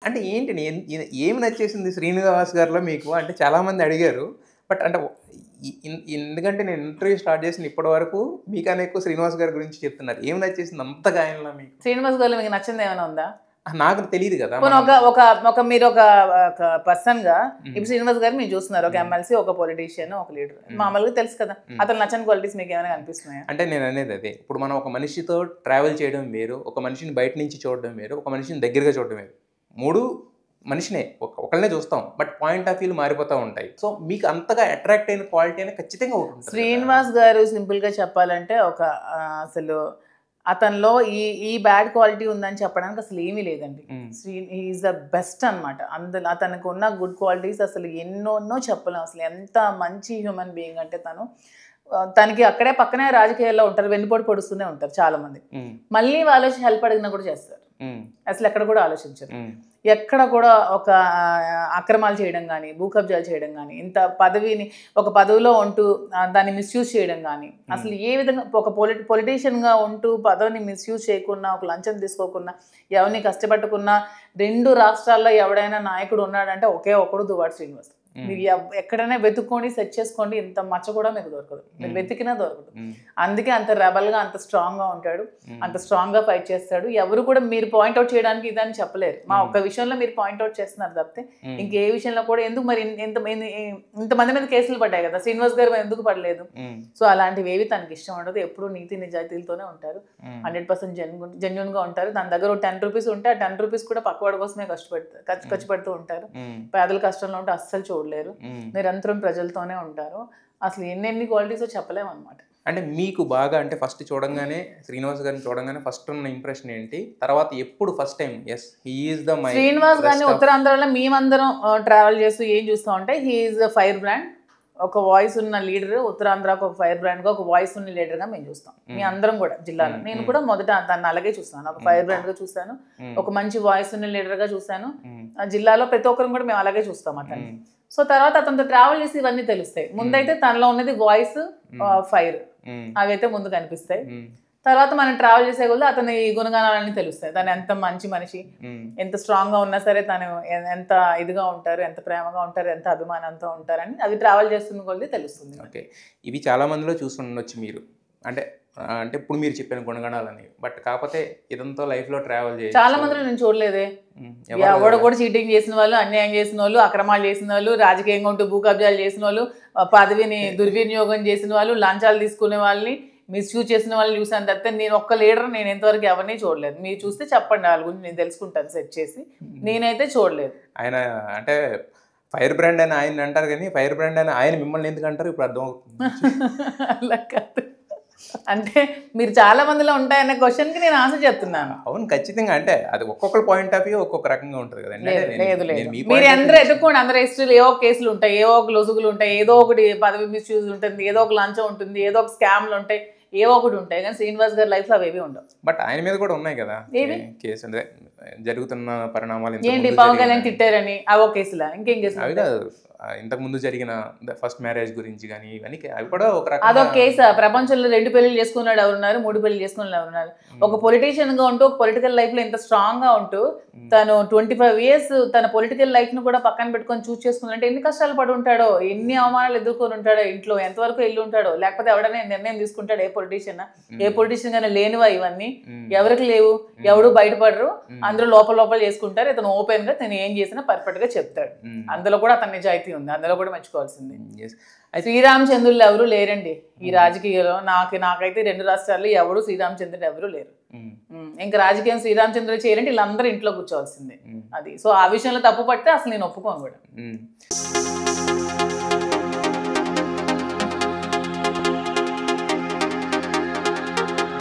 అంటే ఏంటి ఏమి నచ్చేసింది శ్రీనివాస్ గారిలో మీకు? అంటే చాలామంది అడిగారు. బట్ అంటే ఎందుకంటే నేను ఇంటర్వ్యూ స్టార్ట్ చేసిన ఇప్పటి వరకు మీకన్నా ఎక్కువ శ్రీనివాస్ గారి గురించి చెప్తున్నారు. ఏమి నచ్చేసింది అంతగా ఆయనలో మీకు? శ్రీనివాస్ గారిలో మీకు నచ్చింది ఏమైనా ఉందా? నాకు తెలియదు కదా. మీరు ఒక పర్సన్ గా ఇప్పుడు శ్రీనివాస్ గారు మీరు చూస్తున్నారు, ఒక ఎమ్మెల్సీ, ఒక పొలిటీషియన్, ఒక లీడర్, మామూలుగా తెలుసు కదా. అతను నచ్చని క్వాలిటీస్ మీకు ఏమైనా కనిపిస్తున్నాయా? అంటే నేను అనేది అదే, ఇప్పుడు మనం ఒక మనిషితో ట్రావెల్ చేయడం వేరు, ఒక మనిషిని బయట నుంచి చూడడం వేరు, ఒక మనిషిని దగ్గరగా చూడడం వేరు. మూడు మనిషినే ఒకళ్ళనే చూస్తాం, బట్ పాయింట్ ఆఫ్ వ్యూ మారిపోతూ ఉంటాయి. సో మీకు అంతగా అట్రాక్ట్ అయిన క్వాలిటీ అనేది ఖచ్చితంగా ఉంటుంది. శ్రీనివాస్ గారు సింపుల్ గా చెప్పాలంటే అసలు అతనిలో ఈ బ్యాడ్ క్వాలిటీ ఉందని చెప్పడానికి అసలు ఏమీ లేదండి. ఈజ్ ద బెస్ట్ అనమాట. అందులో అతనికి ఉన్న గుడ్ క్వాలిటీస్ అసలు ఎన్నోన్నో చెప్పలేం. అసలు ఎంత మంచి హ్యూమన్ బీయింగ్ అంటే తనకి అక్కడే పక్కనే రాజకీయాల్లో ఉంటారు, వెన్నుపోటు పొడుస్తూనే ఉంటారు చాలా మంది. మళ్ళీ వాళ్ళు హెల్ప్ అడిగినా కూడా చేస్తారు, అసలు ఎక్కడ కూడా ఆలోచించరు. ఎక్కడ కూడా ఒక అక్రమాలు చేయడం కానీ, భూ కబ్జాలు చేయడం కానీ, ఇంత ఒక పదవిలో ఉంటూ దాన్ని మిస్యూజ్ చేయడం కానీ, అసలు ఏ విధంగా ఒక పొలిటీషియన్గా ఉంటూ పదవిని మిస్యూజ్ చేయకుండా, ఒక లంచం తీసుకోకుండా, ఎవరిని కష్టపెట్టకున్నా, 2 రాష్ట్రాల్లో ఎవడైనా నాయకుడు ఉన్నాడంటే ఒకే ఒకడు దువ్వాడ శ్రీనివాస్. మీరు ఎక్కడైనా వెతుక్కోండి, సెర్చ్ చేసుకోండి, ఇంత మచ్చ కూడా మీకు దొరకదు, మీరు వెతికినా దొరకదు. అందుకే అంత రెబల్గా, అంత స్ట్రాంగ్గా ఉంటాడు, అంత స్ట్రాంగ్గా ఫైట్ చేస్తాడు. ఎవరు కూడా మీరు పాయింట్అవుట్ చేయడానికి ఇదని చెప్పలేరు. మా ఒక్క విషయంలో మీరు పాయింట్అవుట్ చేస్తున్నారు తప్పితే ఇంకే విషయంలో కూడా ఎందుకు మరి ఇంతమంది మీద కేసులు పడ్డాయి కదా, శ్రీనివాస్ గారు ఎందుకు పడలేదు? సో అలాంటివి ఏవి తనకి ఇష్టం ఉండదు. ఎప్పుడు నీతి నిజాయితీలతోనే ఉంటారు, 100% జెన్యున్గా ఉంటారు. దాని దగ్గర 10 రూపీస్ ఉంటే ఆ 10 రూపీస్ కూడా పక్కవాడి కోసమే ఖర్చు పెడుతూ ఉంటారు. పేదల కష్టంలో ఉంటే అస్సలు చూడలేరు, నిరంతరం ప్రజలతోనే ఉంటారు. అసలు ఎన్ని క్వాలిటీస్ చెప్పలేము అనమాట. అంటే మీకు బాగా అంటే ఫస్ట్ చూడంగానే శ్రీనివాస్ గారిని చూడంగానే ఫస్ట్ ఉన్న ఇంప్రెషన్ ఏంటి? తర్వాత ఎప్పుడు ఫస్ట్ టైం శ్రీనివాస్ గారిని ఉత్తరాంధ్రలో మేమందరం ట్రావెల్ చేస్తూ ఏం చూస్తాం అంటే హీఈస్ ఫైర్ బ్రాండ్, ఒక వాయిస్ ఉన్న లీడర్, ఉత్తరాంధ్రకు ఒక ఫైర్ బ్రాండ్గా ఒక వాయిస్ ఉన్న లీడర్గా మేము చూస్తాం. మీ అందరం కూడా జిల్లాలో, నేను కూడా మొదట దాన్ని అలాగే చూస్తాను, ఒక ఫైర్ బ్రాండ్గా చూస్తాను, ఒక మంచి వాయిస్ ఉన్న లీడర్గా చూస్తాను. జిల్లాలో ప్రతి ఒక్కరు కూడా మేము అలాగే చూస్తాం అతన్ని. సో తర్వాత అతనితో ట్రావెల్ చేసి ఇవన్నీ తెలుస్తాయి. ముందైతే తనలో ఉన్నది వాయిస్, ఫైర్, అవైతే ముందు కనిపిస్తాయి. తర్వాత మనం ట్రావెల్ చేసే కొద్ది అతని గుణగణాలన్నీ తెలుస్తాయి. తను ఎంత మంచి మనిషి, ఎంత స్ట్రాంగ్ గా ఉన్నా సరే తను ఎంత ఇదిగా ఉంటారు, ఎంత ప్రేమగా ఉంటారు, ఎంత అభిమానంతో ఉంటారని అది ట్రావెల్ చేస్తున్న కొద్ది తెలుస్తుంది. ఓకే, ఇవి చాలా మందిలో చూస్తుండొచ్చు మీరు, అంటే ఇప్పుడు మీరు చెప్పిన గుణగణాలని. బట్ కాకపోతే ఇదంతా లైఫ్ లో ట్రావెల్ చేసి చాలా మందిలో నేను చూడలేదే. ఎవడు కూడా చీటింగ్ చేసిన వాళ్ళు, అన్యాయం చేసిన వాళ్ళు, అక్రమాలు చేసిన వాళ్ళు, రాజకీయంగా ఉంటూ భూ కబ్జాలు చేసిన వాళ్ళు, పదవిని దుర్వినియోగం చేసిన వాళ్ళు, లంచాలు తీసుకునే వాళ్ళని మిస్యూజ్ చేసిన వాళ్ళని చూసాను తప్పితే నేను ఒక్క లీడర్ నేను ఎంతవరకు ఎవరిని చూడలేదు. మీరు చూస్తే చెప్పండి, వాళ్ళ గురించి నేను తెలుసుకుంటాను సెట్ చేసి. నేనైతే చూడలేదు. ఆయన అంటే ఫైర్ బ్రాండ్ అని ఆయన అంటారు, కానీ ఫైర్ బ్రాండ్ అని ఆయన మిమ్మల్ని ఎందుకు అంటారు ఇప్పుడు అర్థం అవుతుంది. అలా కాదు, అంటే మీరు చాలా మందిలో ఉంటాయన్న క్వశ్చన్కి నేను ఆన్సర్ చెప్తున్నాను. అవును, ఖచ్చితంగా. అంటే అది ఒక్కొక్కరు పాయింట్ ఆఫ్ వ్యూ ఒక్కొక్క రకంగా ఉంటుంది కదండి. మీరు అందరూ ఎదుర్కోండి, అందరూ హిస్టరీలో ఏవో కేసులు ఉంటాయి, ఏవో ఒక లొసుగులు ఉంటాయి, ఏదో ఒకటి పదవి మిస్యూజ్ ఉంటుంది, ఏదో ఒక లంచం ఉంటుంది, ఏదో ఒక స్కామ్లు ఉంటాయి, ఏవో ఒకటి ఉంటాయి. కానీ శ్రీనివాస్ గారి లైఫ్ లో అవేవి ఉండవు. బట్ ఆయన మీద కూడా ఉన్నాయి కదా కేసు, అంటే జరుగుతున్న పరిణామాలు. ఏంటి, పవన్ కళ్యాణ్ తిట్టారని అవో కేసులా? ఇంకేం కేసులు? అవి కాదు, ఇంతకు ముందు జరిగిన ఫస్ట్ మ్యారేజ్ గురించి కానీ ఇవన్నీ అవి కూడా ఒక రకం. అదొక కేసా? ప్రపంచంలో 2 పెళ్లిళ్ళు చేసుకున్నాడు ఎవరున్నారు, 3 పెళ్లి చేసుకున్నాడు ఎవరున్నారు? ఒక పొలిటీషియన్ గా ఉంటూ, ఒక పొలిటికల్ లైఫ్ లో ఇంత స్ట్రాంగ్ గా ఉంటూ, తను 25 years తన పొలిటికల్ లైఫ్ ను కూడా పక్కన పెట్టుకొని చూస్ చేసుకున్నాడంటే ఎన్ని కష్టాలు పడి ఉంటాడో, ఎన్ని అవమానాలు ఎదుర్కొని ఉంటాడో, ఇంట్లో ఎంతవరకు వెళ్ళి ఉంటాడో. లేకపోతే ఎవడైనా నిర్ణయం తీసుకుంటాడు ఏ పొలిటీషియన్ గానే? లేనివా ఇవన్నీ? ఎవరికి లేవు, ఎవడు బయటపడరు, అందరూ లోపల చేసుకుంటారు. ఇతను ఓపెన్ గా తను ఏం చేసినా పర్ఫెక్ట్ గా చెప్తాడు. అందులో కూడా అతని నిజాయితీ ఉంది, అందులో కూడా మెచ్చుకోవాల్సింది. శ్రీరామచంద్రులు ఎవరు లేరండి ఈ రాజకీయాల్లో. నాకైతే 2 రాష్ట్రాల్లో ఎవరు శ్రీరామచంద్రుడు ఎవరు లేరు. ఇంకా రాజకీయం శ్రీరామచంద్రులు చేయాలంటే వీళ్ళందరూ ఇంట్లో కూర్చోవాల్సిందే. అది సో ఆ విషయంలో తప్పు పడితే అసలు నేను ఒప్పుకోను కూడా.